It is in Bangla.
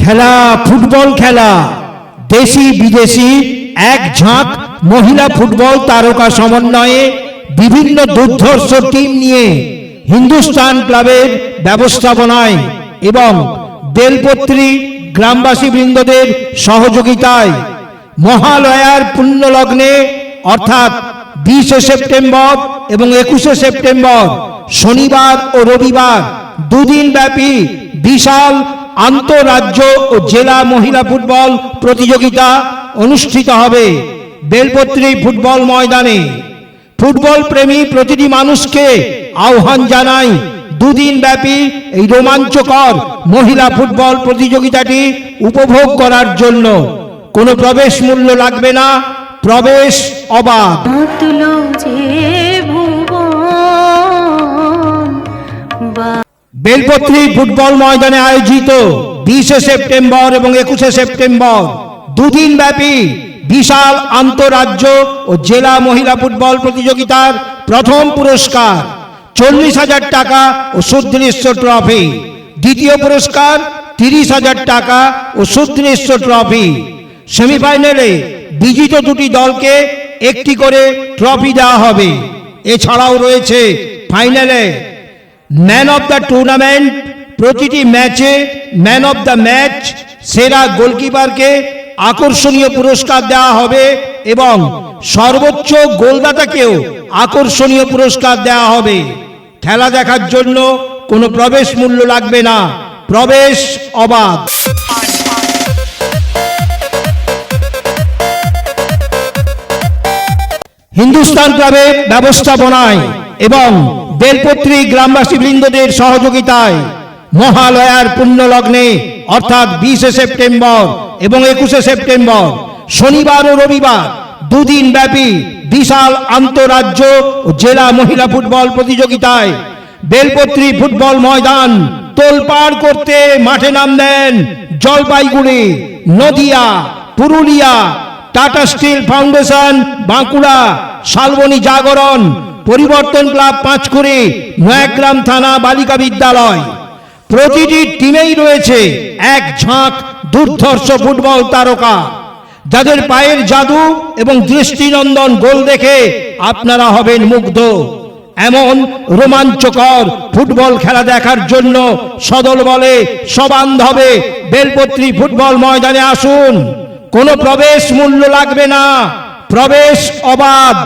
খেলা ফুটবল খেলা, দেশি বিদেশি এক ঝাঁক মহিলা ফুটবল তারকা সমন্বয়ে বিভিন্ন দুর্ধর্ষ টিম নিয়ে হিন্দুস্তান ক্লাবের ব্যবস্থাপনায় এবং বেলপত্রী গ্রামবাসী বৃন্দদের সহযোগিতায় মহালয়ার পুণ্যলগ্নে অর্থাৎ 20 সেপ্টেম্বর এবং 21 সেপ্টেম্বর শনিবার ও রবিবার দুদিন ব্যাপী বিশাল আন্তঃরাজ্য ও জেলা মহিলা ফুটবল প্রতিযোগিতা অনুষ্ঠিত হবে বেলপত্রী ফুটবল ময়দানে। ফুটবল প্রেমী প্রতিটি মানুষকে আহ্বান জানাই দুদিন ব্যাপী এই রোমাঞ্চকর মহিলা ফুটবল প্রতিযোগিতাটি উপভোগ করার জন্য। কোনো প্রবেশ মূল্য লাগবে না, প্রবেশ অবাধ। বেলপত্রী ফুটবল ময়দানে আয়োজিত 20 সেপ্টেম্বর এবং 21 সেপ্টেম্বর দুদিন ব্যাপী বিশাল আন্তঃরাজ্য ও জেলা মহিলা ফুটবল প্রতিযোগিতার প্রথম পুরস্কার 40,000 টাকা ও সুদৃশ্য ট্রফি, দ্বিতীয় পুরস্কার 30,000 টাকা ও সুদৃশ্য ট্রফি। সেমিফাইনালে বিজিত দুটি দলকে একটি করে ট্রফি দেওয়া হবে। এছাড়াও রয়েছে ফাইনালে ম্যান অব দ্য টুর্নামেন্ট, প্রতিটি ম্যাচে ম্যান অব দ্য ম্যাচ, সেরা গোলকিপারকে আকর্ষণীয় পুরস্কার দেওয়া হবে এবং সর্বোচ্চ গোলদাতাকেও আকর্ষণীয় পুরস্কার দেওয়া হবে। খেলা দেখার জন্য কোনো প্রবেশ মূল্য লাগবে না, প্রবেশ অবাধ। হিন্দুস্তান ক্লাবের ব্যবস্থাপনায় এবং বেলপত্রী গ্রামবাসী বৃন্দদের সহযোগিতায় মহালয়ার পুণ্যলগ্নে অর্থাৎ 20 সেপ্টেম্বর এবং 21 সেপ্টেম্বর শনিবার ও রবিবার দুদিন ব্যাপী বিশাল আন্তঃরাজ্য ও জেলা মহিলা ফুটবল প্রতিযোগিতায় বেলপত্রী ফুটবল ময়দান তোলপাড় করতে মাঠে নামবেন জলপাইগুড়ি, নদিয়া, পুরুলিয়া, টাটা স্টিল ফাউন্ডেশন বাঁকুড়া, শালবনী জাগরণ, পরিবর্তন ক্লাব পাঁচকুড়ি, নয়াগ্রাম থানা বালিকা বিদ্যালয়। প্রতিটি টিমেই রয়েছে এক ঝাঁক দুর্ধর্ষ ফুটবল তারকা, যাদের পায়ের জাদু এবং দৃষ্টিনন্দন গোল দেখে আপনারা হবেন মুগ্ধ। এমন রোমাঞ্চকর ফুটবল খেলা দেখার জন্য সদল বলে সবান্ধবে বেলপত্রী ফুটবল ময়দানে আসুন। কোনো প্রবেশ মূল্য লাগবে না, প্রবেশ অবাধ।